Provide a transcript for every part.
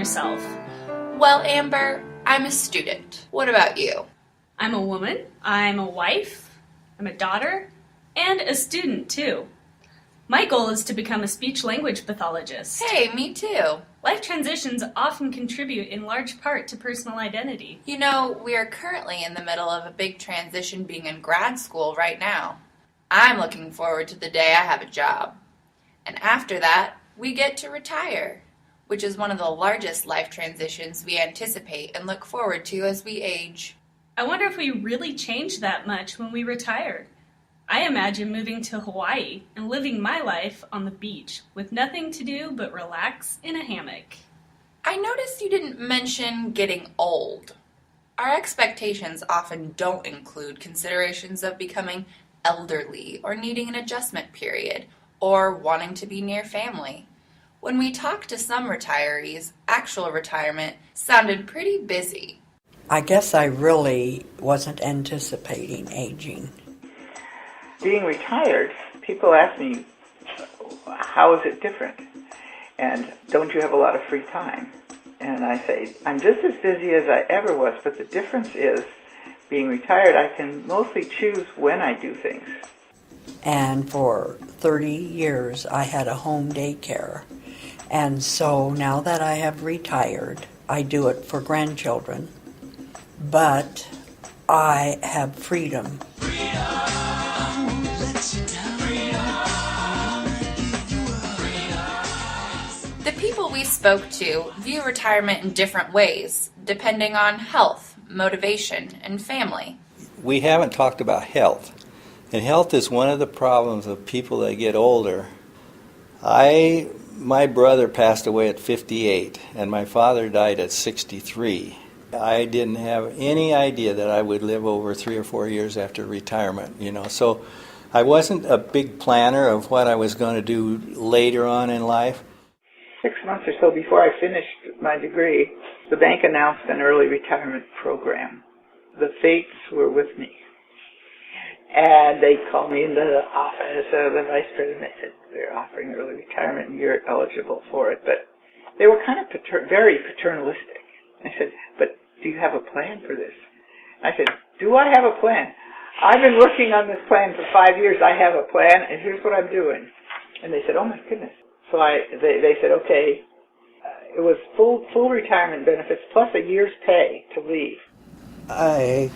yourself? Well, Amber, I'm a student. What about you? I'm a woman, I'm a wife, I'm a daughter, and a student too. My goal is to become a speech-language pathologist. Hey, me too. Life transitions often contribute in large part to personal identity. You know, we are currently in the middle of a big transition being in grad school right now. I'm looking forward to the day I have a job. And after that, we get to retire, which is one of the largest life transitions we anticipate and look forward to as we age. I wonder if we really change that much when we retire. I imagine moving to Hawaii and living my life on the beach with nothing to do but relax in a hammock. I noticed you didn't mention getting old. Our expectations often don't include considerations of becoming elderly or needing an adjustment period or wanting to be near family. When we talked to some retirees, actual retirement sounded pretty busy. I guess I really wasn't anticipating aging. Being retired, people ask me, how is it different? And don't you have a lot of free time? And I say, I'm just as busy as I ever was, but the difference is, being retired, I can mostly choose when I do things. And for 30 years, I had a home daycare. And so now that I have retired, I do it for grandchildren. But I have freedom. The people we spoke to view retirement in different ways, depending on health, motivation, and family. We haven't talked about health. And health is one of the problems of people that get older. My brother passed away at 58, and my father died at 63. I didn't have any idea that I would live over 3 or 4 years after retirement, So I wasn't a big planner of what I was going to do later on in life. 6 months or so before I finished my degree, the bank announced an early retirement program. The Fates were with me. And they called me into the office of the vice president. They said, we're offering early retirement and you're eligible for it. But they were kind of very paternalistic. I said, but do you have a plan for this? I said, do I have a plan? I've been working on this plan for 5 years. I have a plan, and here's what I'm doing. And they said, oh my goodness. So they said, okay, it was full retirement benefits plus a year's pay to leave. I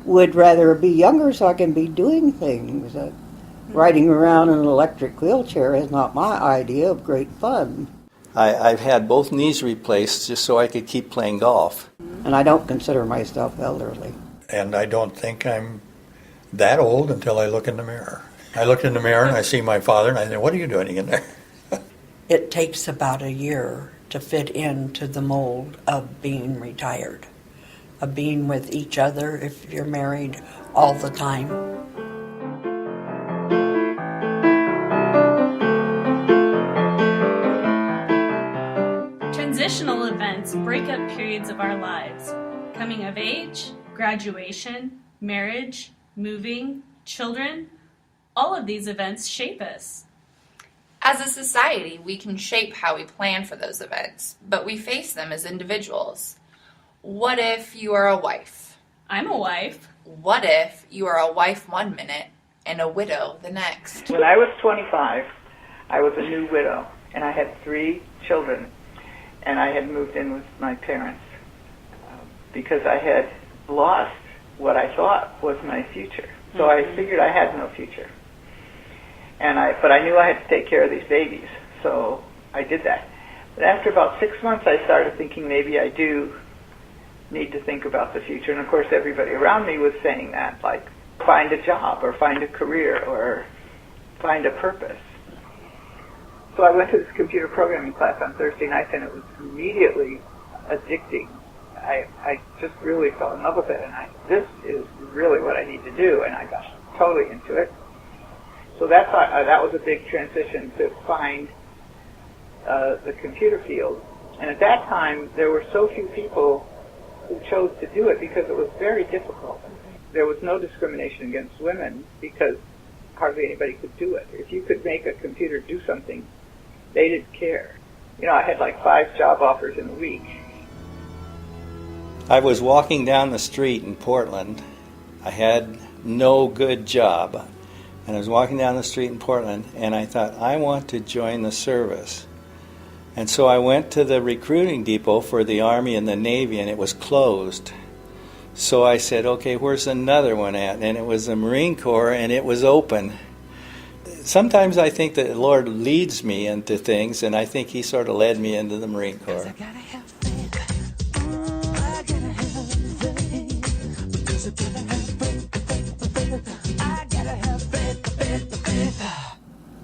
would rather be younger so I can be doing things. Riding around in an electric wheelchair is not my idea of great fun. I've had both knees replaced just so I could keep playing golf. And I don't consider myself elderly. And I don't think I'm that old until I look in the mirror. I look in the mirror and I see my father and I say, what are you doing in there? It takes about a year to fit into the mold of being retired, of being with each other if you're married all the time. Transitional events break up periods of our lives. Coming of age, graduation, marriage, moving, children, all of these events shape us. As a society, we can shape how we plan for those events, but we face them as individuals. What if you are a wife? I'm a wife. What if you are a wife 1 minute and a widow the next? When I was 25, I was a new widow, and I had 3 children, and I had moved in with my parents because I had lost what I thought was my future. So I figured I had no future. But I knew I had to take care of these babies, so I did that. But after about 6 months, I started thinking maybe I do need to think about the future. And of course, everybody around me was saying that, like, find a job or find a career or find a purpose. So I went to this computer programming class on Thursday nights, and it was immediately addicting. I just really fell in love with it, and this is really what I need to do, and I got totally into it. So that was a big transition to find the computer field. And at that time, there were so few people who chose to do it because it was very difficult. There was no discrimination against women because hardly anybody could do it. If you could make a computer do something, they didn't care. I had like 5 job offers in a week. I was walking down the street in Portland. I had no good job. And I was walking down the street in Portland, and I thought, I want to join the service. And so I went to the recruiting depot for the Army and the Navy, and it was closed. So I said, okay, where's another one at? And it was the Marine Corps, and it was open. Sometimes I think that the Lord leads me into things, and I think He sort of led me into the Marine Corps.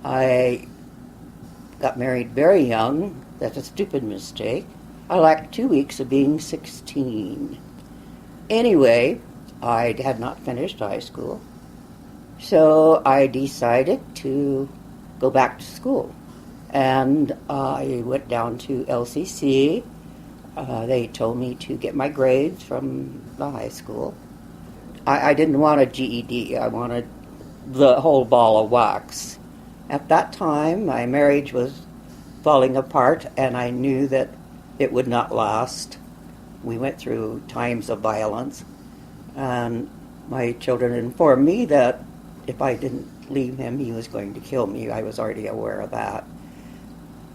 I got married very young. That's a stupid mistake. I lacked 2 weeks of being 16. Anyway, I had not finished high school, so I decided to go back to school. And I went down to LCC. They told me to get my grades from the high school. I didn't want a GED. I wanted the whole ball of wax. At that time, my marriage was falling apart, and I knew that it would not last. We went through times of violence, and my children informed me that if I didn't leave him, he was going to kill me. I was already aware of that.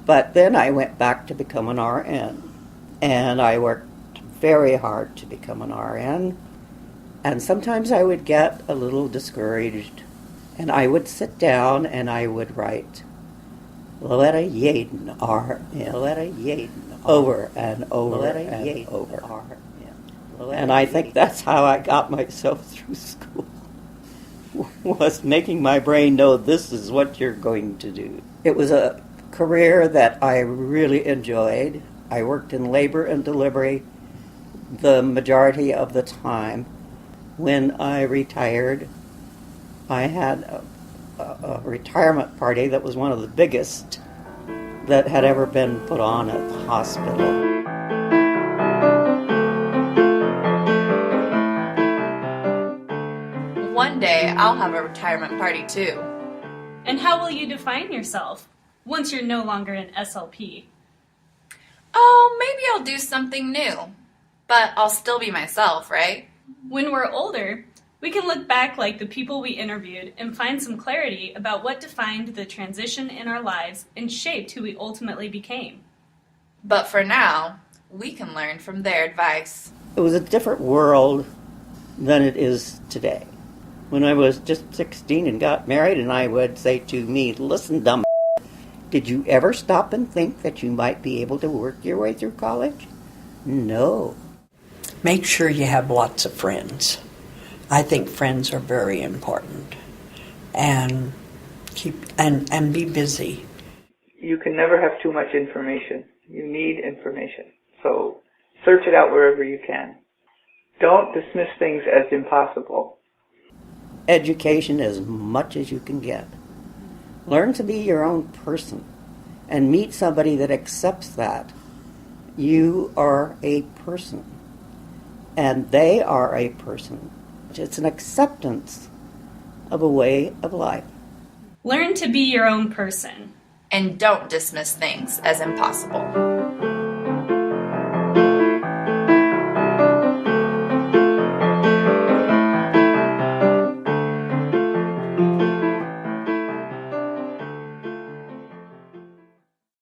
But then I went back to become an RN, and I worked very hard to become an RN, and sometimes I would get a little discouraged, and I would sit down and I would write Loretta Yaden, RN, Loretta Yaden, over and over and over. And I think that's how I got myself through school, was making my brain know this is what you're going to do. It was a career that I really enjoyed. I worked in labor and delivery the majority of the time. When I retired, I had a retirement party that was one of the biggest that had ever been put on at the hospital. One day, I'll have a retirement party too. And how will you define yourself once you're no longer an SLP? Oh, maybe I'll do something new. But I'll still be myself, right? When we're older, we can look back like the people we interviewed and find some clarity about what defined the transition in our lives and shaped who we ultimately became. But for now, we can learn from their advice. It was a different world than it is today. When I was just 16 and got married, and I would say to me, listen, dumb, did you ever stop and think that you might be able to work your way through college? No. Make sure you have lots of friends. I think friends are very important. And and be busy. You can never have too much information. You need information. So search it out wherever you can. Don't dismiss things as impossible. Education as much as you can get. Learn to be your own person and meet somebody that accepts that. You are a person and they are a person. It's an acceptance of a way of life. Learn to be your own person. And don't dismiss things as impossible.